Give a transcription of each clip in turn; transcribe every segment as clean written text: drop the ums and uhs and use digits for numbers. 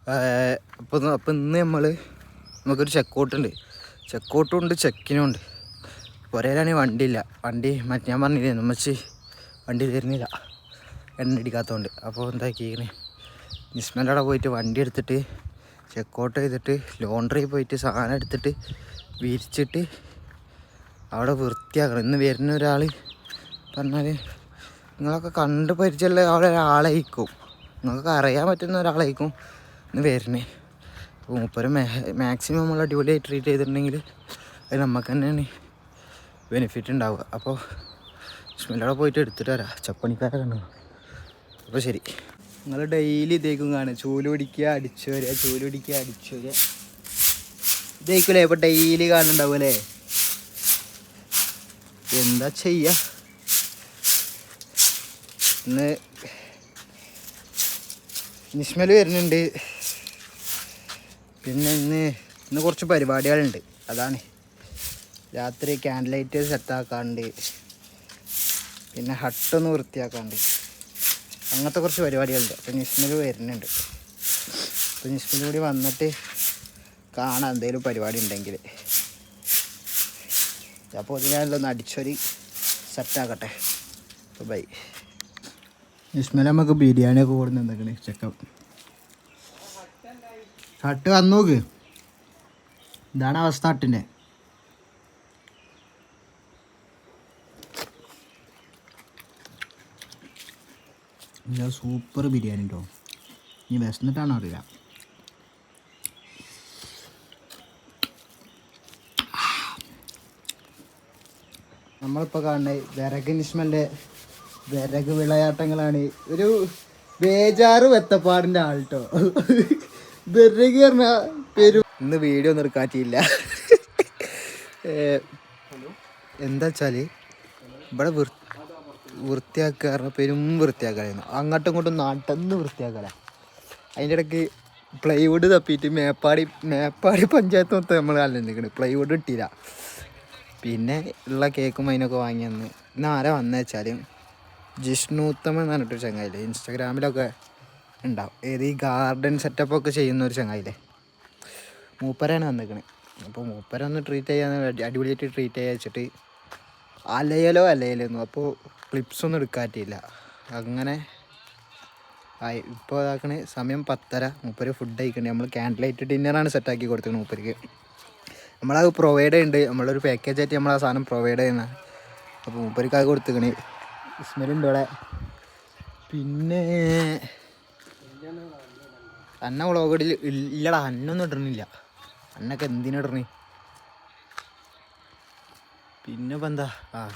അപ്പം ഇന്ന് നമുക്കൊരു ചെക്കൗട്ടുണ്ട്. ചെക്കൗട്ടും ഉണ്ട്, ചെക്കിനും ഉണ്ട്. പുരയിലാണെങ്കിൽ വണ്ടിയില്ല. ഞാൻ പറഞ്ഞില്ലേ നമ്മച്ച് വണ്ടി തരുന്നില്ല, എണ്ണ അടിക്കാത്തതുകൊണ്ട്. അപ്പോൾ എന്താക്കിക്കണേ, നിസ്മൻ്റെ അവിടെ പോയിട്ട് വണ്ടി എടുത്തിട്ട് ചെക്കൗട്ട് ചെയ്തിട്ട് ലോണ്ടറി പോയിട്ട് സാധനം എടുത്തിട്ട് വിരിച്ചിട്ട് അവിടെ വൃത്തിയാക്കണം. ഇന്ന് വരുന്ന ഒരാൾ പറഞ്ഞാൽ നിങ്ങളൊക്കെ കണ്ട് പരിചയമുള്ള ഒരാളായിരിക്കും, നിങ്ങൾക്ക് അറിയാൻ പറ്റുന്ന ഒരാളായിരിക്കും ഇന്ന് വരുന്നേ. അപ്പോൾ മൂപ്പര് മാക്സിമം നമ്മൾ അടിപൊളിയായി ട്രീറ്റ് ചെയ്തിട്ടുണ്ടെങ്കിൽ അത് നമുക്ക് തന്നെയാണ് ബെനിഫിറ്റ് ഉണ്ടാവുക. അപ്പോൾ സ്മെല്ലവിടെ പോയിട്ട് എടുത്തിട്ട് വരാം, ചപ്പണിക്കാരൊക്കെ ഉണ്ടാവും. അപ്പോൾ ശരി, നിങ്ങൾ ഡെയിലി ഇതേക്കും കാണുക, ചൂല് പിടിക്കുക അടിച്ചു വരിക, ചൂല് പിടിക്കുക അടിച്ചു വരിക, ഇതേക്കൂലേ ഇപ്പോൾ ഡെയിലി കാണുന്നുണ്ടാവും അല്ലേ? എന്താ ചെയ്യുക, ഇന്ന് നിസ്മൽ വരുന്നുണ്ട്. പിന്നെ ഇന്ന് കുറച്ച് പരിപാടികളുണ്ട്. അതാണ് രാത്രി ക്യാൻഡിൽ ലൈറ്റ് സെറ്റാക്കാണ്ട്, പിന്നെ ഹട്ടൊന്ന് വൃത്തിയാക്കാണ്ട്, അങ്ങനത്തെ കുറച്ച് പരിപാടികളുണ്ട്. അപ്പോൾ നിസ്മൽ വരുന്നുണ്ട്. അപ്പോൾ നിസ്മൽ കൂടി വന്നിട്ട് കാണാം എന്തെങ്കിലും പരിപാടി ഉണ്ടെങ്കിൽ. അപ്പോൾ ഇതിനൊന്ന് അടിച്ചൊരു സെറ്റാക്കട്ടെ. അപ്പോൾ ബൈ. നിസ്മൽ നമുക്ക് ബിരിയാണിയൊക്കെ കൊടുന്ന് എന്തൊക്കെയാണ് ചെക്കപ്പ് ഹട്ട് വന്നു നോക്ക്. ഇതാണ് അവസ്ഥ ഹട്ടിൻ്റെ. സൂപ്പർ ബിരിയാണി കേട്ടോ. ഇനി വിശന്നിട്ടാണോ അറിയില്ല. നമ്മളിപ്പോൾ കാണുന്നത് വിറക് നിസ്മലിൻ്റെ വിറക് വിളയാട്ടങ്ങളാണ്. ഒരു ബേജാറ് വെത്തപ്പാടിൻ്റെ ആൾട്ടോ. വിറക് പറഞ്ഞാൽ പേര് ഇന്ന് വീഡിയോ ഒന്നും എടുക്കാറ്റില്ല. എന്താ വെച്ചാൽ ഇവിടെ വൃത്തിയാക്കുക പറഞ്ഞാൽ പെരും വൃത്തിയാക്കലായിരുന്നു. അങ്ങോട്ടും ഇങ്ങോട്ടും നാട്ടെന്ന് വൃത്തിയാക്കല. അതിൻ്റെ ഇടയ്ക്ക് പ്ലൈവുഡ് തപ്പിയിട്ട് മേപ്പാടി പഞ്ചായത്ത് മൊത്തം നമ്മൾ കല്ലിരിക്കണ്. പ്ലൈവുഡ് കിട്ടിയില്ല. പിന്നെ ഉള്ള കേക്കും അതിനൊക്കെ വാങ്ങി വന്ന് ഇന്ന് ആരാ വന്നു വെച്ചാൽ ജിഷ്ണുത്തമൻ എന്ന് പറഞ്ഞിട്ടൊരു ചങ്ങായില്ലേ, ഇൻസ്റ്റാഗ്രാമിലൊക്കെ ഉണ്ടാവും. ഏത് ഈ ഗാർഡൻ സെറ്റപ്പൊക്കെ ചെയ്യുന്ന ഒരു ചങ്ങായില്ലേ, മൂപ്പരാണ് വന്നിരിക്കണേ. അപ്പോൾ മൂപ്പരൊന്ന് ട്രീറ്റ് ചെയ്യാൻ അടിപൊളിയായിട്ട് ട്രീറ്റ് ചെയ്യാൻ വെച്ചിട്ട് അലയലോന്നു. അപ്പോൾ ക്ലിപ്സൊന്നും എടുക്കാറ്റില്ല. അങ്ങനെ ഇപ്പോൾ ഇതാക്കണേ സമയം 10:30. മൂപ്പര് ഫുഡ് കഴിക്കണ്ടേ. നമ്മൾ ക്യാൻഡിൽ ലൈറ്റ് ഡിന്നറാണ് സെറ്റാക്കി കൊടുത്തിരിക്കുന്നത് മൂപ്പർക്ക്. നമ്മളത് പ്രൊവൈഡ് ചെയ്യുന്നുണ്ട്, നമ്മളൊരു പാക്കേജായിട്ട് നമ്മൾ ആ സാധനം പ്രൊവൈഡ് ചെയ്യുന്ന. അപ്പോൾ മൂപ്പർക്ക് അത് കൊടുത്തിക്കണേ. സ്മെല്ലുണ്ട് ഇവിടെ. പിന്നെ അന്ന വ്ളോഗിൽ ഇല്ലടാ, അന്നൊന്നും ഇടണില്ല. അന്നൊക്കെ എന്തിനിടണേ. പിന്നെ ഇപ്പം എന്താ,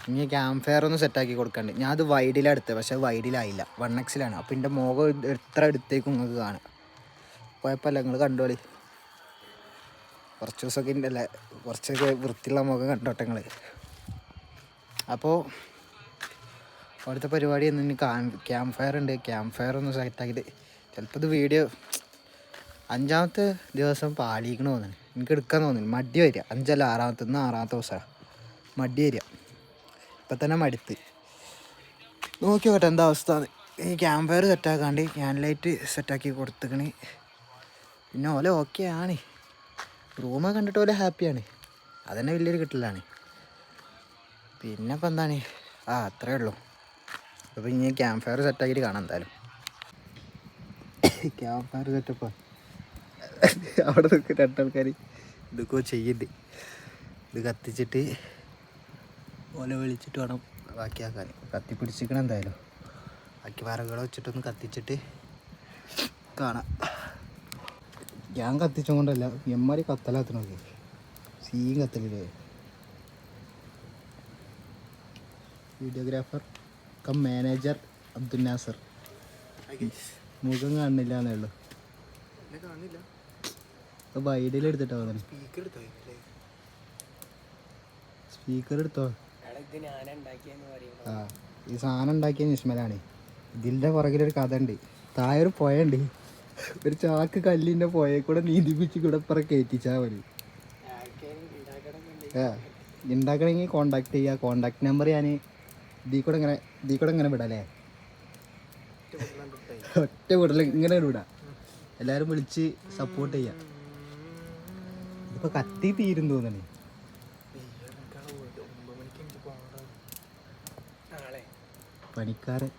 ഇനി ക്യാമ്പ് ഫയർ ഒന്ന് സെറ്റാക്കി കൊടുക്കണ്ട്. ഞാൻ അത് വൈഡിലാണ് എടുത്തത്, പക്ഷേ വൈഡിലായില്ല, 1x. അപ്പോൾ എൻ്റെ മുഖം എത്ര എടുത്തേക്കും നിങ്ങൾക്ക് കാണാം. കുഴപ്പമില്ല, നിങ്ങൾ കണ്ടോളി. കുറച്ച് ദിവസമൊക്കെ ഉണ്ടല്ലേ, കുറച്ചൊക്കെ വൃത്തിയുള്ള മുഖം കണ്ടോട്ടെ നിങ്ങൾ. അപ്പോൾ അവിടുത്തെ പരിപാടി ഇന്ന് ക്യാമ്പ് ഫയർ ഉണ്ട്. ക്യാമ്പ് ഫയർ ഒന്ന് സെറ്റാക്കിയിട്ട് ചിലപ്പോൾ ഇത് വീഡിയോ 5ാമത്തെ ദിവസം പാലിക്കണ തോന്നുന്നു. എനിക്ക് എടുക്കാൻ തോന്നുന്നു, മടി വരിക. 5അല്ല 6ാമത്തെ, ഇന്ന് 6ാമത്തെ ദിവസമാണ്. മടി വരിക. ഇപ്പം തന്നെ മടുത്ത് നോക്കി നോക്കട്ടെ എന്താ അവസ്ഥ. ഈ ക്യാമ്പ് ഫയർ സെറ്റാക്കാണ്ട് ക്യാൻഡിൽ ലൈറ്റ് സെറ്റാക്കി കൊടുത്തിക്കണ്. പിന്നെ ഓല ഓക്കെ ആണ്, റൂമൊക്കെ കണ്ടിട്ട് ഓല ഹാപ്പിയാണ്. അതന്നെ വലിയൊരു കിട്ടലാണ്. പിന്നെ ഇപ്പം എന്താണ്, അത്രേ ഉള്ളൂ. അപ്പോൾ ഇനി ക്യാമ്പ് ഫയർ സെറ്റാക്കിയിട്ട് കാണാം എന്തായാലും. ക്യാമ്പ് ഫയർ സെറ്റപ്പാ. അവിടെ നിൽക്കും 2 ആൾക്കാർ ഇതൊക്കെ ചെയ്യുന്നുണ്ട്. ഇത് കത്തിച്ചിട്ട് ഓല വിളിച്ചിട്ട് വേണം ബാക്കിയാക്കാൻ. കത്തിപ്പിടിച്ചിരിക്കണം എന്തായാലും. ബാക്കി വിറകുകളെ വെച്ചിട്ടൊന്ന് കത്തിച്ചിട്ട് കാണാം. ഞാൻ കത്തിച്ചും കൊണ്ടല്ല, എമ്മാരി കത്തലാത്ത നോക്കി സീൻ കത്തലില്ലേ. Videographer cum manager Abdul Nasar. മുഖം കാണുന്നില്ല എന്നേ ഉള്ളൂ. വൈഡിൽ എടുത്തിട്ടോ സ്പീക്കർ എടുത്തോ. ഈ സാധനം ഉണ്ടാക്കിയ നിസ്മലാണ്. ഇതിൻ്റെ പുറകിലൊരു കഥ ഉണ്ട്. താഴെ ഒരു പുഴ ഉണ്ട്. ഒരു ചാക്ക് കല്ലിൻ്റെ പുഴയിൽ കൂടെ നീന്തിപ്പിച്ച് കൂടെ കയറ്റിച്ചാൽ മതി. ഉണ്ടാക്കണമെങ്കിൽ കോണ്ടാക്ട് ചെയ്യുക. കോണ്ടാക്ട് നമ്പർ ഞാൻ ഇതിൽ കൂടെ ഇങ്ങനെ വിടാം അല്ലേ. ഒറ്റ വിടൽ ഇങ്ങനെ വിടാം. എല്ലാവരും വിളിച്ച് സപ്പോർട്ട് ചെയ്യാം. ഇതിപ്പോൾ കത്തി തീരും തോന്നണേ. പണിക്കാരൻ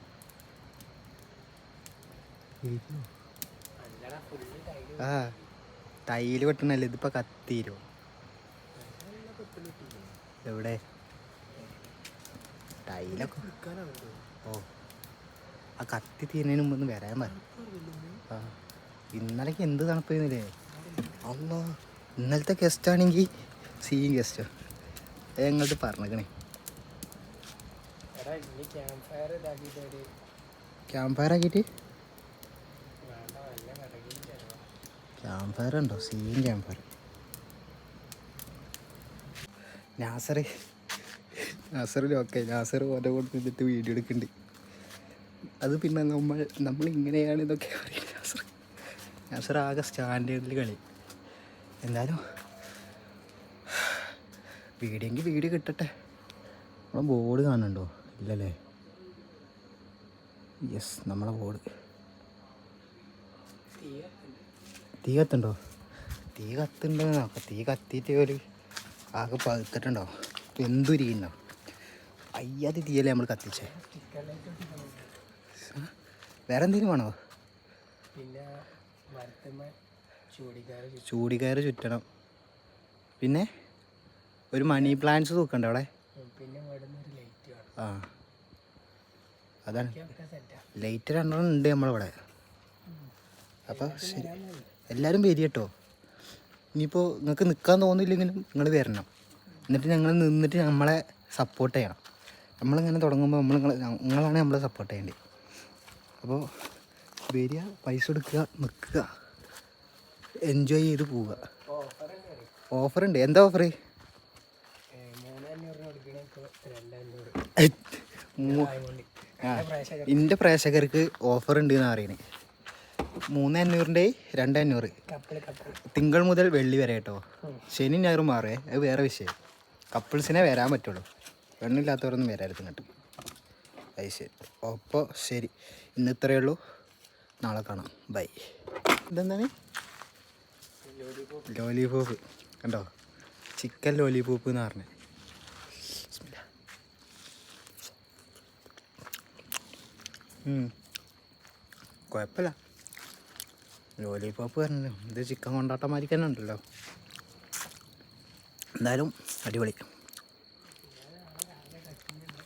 ആ ടൈല് വെട്ടണല്ലേ, ഇതിപ്പോൾ കത്തിരോ? എവിടെ ടൈലൊക്കെ? ഓ ആ കത്തി തീരുന്നതിന് മുമ്പ് ഒന്ന് വരാൻ പറ. ആ ഇന്നലേക്ക് എന്ത് തണുപ്പില്ലേ? അല്ലോ ഇന്നലത്തെ ഗസ്റ്റ് ആണെങ്കിൽ സീൻ ഗസ്റ്റോ ഞങ്ങൾട്ട് പറഞ്ഞേക്കണേ. ക്യാമ്പ് ഫയർ ആക്കിയിട്ട് ക്യാമ്പ് ഫയർ ഉണ്ടോ? Scene camp fire. നാസറിലൊക്കെ നാസർ ഓരോ കൊണ്ട് നിന്നിട്ട് വീഡിയോ എടുക്കുന്നുണ്ട്. അത് പിന്നെ നമ്മളിങ്ങനെയാണ് ഇതൊക്കെ പറയുന്നത്. നാസർ ആകെ സ്റ്റാൻഡേർഡിൽ കളി. എന്തായാലും വീഡിയോങ്കിൽ വീഡിയോ കിട്ടട്ടെ. നമ്മളെ ബോർഡ് കാണുന്നുണ്ടോ? ഇല്ലല്ലേ? യെസ്, നമ്മളെ ബോർഡ്. തീ കത്തുണ്ടോ? തീ കത്തുണ്ടെന്ന് നോക്കാം. തീ കത്തിയിട്ട് ഒരു ആകെ പഴുത്തിട്ടുണ്ടോ? എന്തുരിയുണ്ടോ? അയ്യാതി തീയല്ലേ നമ്മൾ കത്തിച്ചേ. വേറെ എന്തെങ്കിലും വേണോ? ചൂടിക്കയറ് ചുറ്റണം. പിന്നെ ഒരു മണി പ്ലാന്റ്സ് തൂക്കണ്ടേ അവിടെ? ആ അതാണ് ലൈറ്റ് 2 ഉണ്ട് നമ്മളിവിടെ. അപ്പോൾ ശരി, എല്ലാവരും വരി കേട്ടോ. ഇനിയിപ്പോൾ നിങ്ങൾക്ക് നിൽക്കാൻ തോന്നില്ലെങ്കിലും നിങ്ങൾ വരണം. എന്നിട്ട് ഞങ്ങൾ നിന്നിട്ട് നമ്മളെ സപ്പോർട്ട് ചെയ്യണം. നമ്മളിങ്ങനെ തുടങ്ങുമ്പോൾ നിങ്ങളാണ് നമ്മളെ സപ്പോർട്ട് ചെയ്യേണ്ടത്. അപ്പോൾ വരിക, പൈസ എടുക്കുക, നിൽക്കുക, എൻജോയ് ചെയ്ത് പോവുക. ഓഫറുണ്ട്. എന്താ ഓഫർ? എൻ്റെ പ്രേക്ഷകർക്ക് ഓഫർ ഉണ്ട് എന്നാണ് അറിയണേ. 3,500 2,500 തിങ്കൾ മുതൽ വെള്ളി വരെ കേട്ടോ. ശനി ഞായറും മാറേ, അത് വേറെ വിഷയം. കപ്പിൾസിനെ വരാൻ പറ്റുള്ളൂ, പെണ്ണില്ലാത്തവരൊന്നും വരാരുത് കേട്ടോ. അത് ശരി. അപ്പോൾ ശരി, ഇന്ന് ഇത്രയേ ഉള്ളൂ. നാളെ കാണാം. ബൈ. ഇതെന്താണ്? ലോലിപോപ്പ് കണ്ടോ? ചിക്കൻ ലോലിപോപ്പ് എന്ന് പറഞ്ഞത്. കുഴപ്പമില്ല. ലോലിപോപ്പ് പറഞ്ഞല്ലോ, ഇത് ചിക്കൻ കൊണ്ടാട്ടമാതിരി തന്നെ ഉണ്ടല്ലോ. എന്തായാലും അടിപൊളി.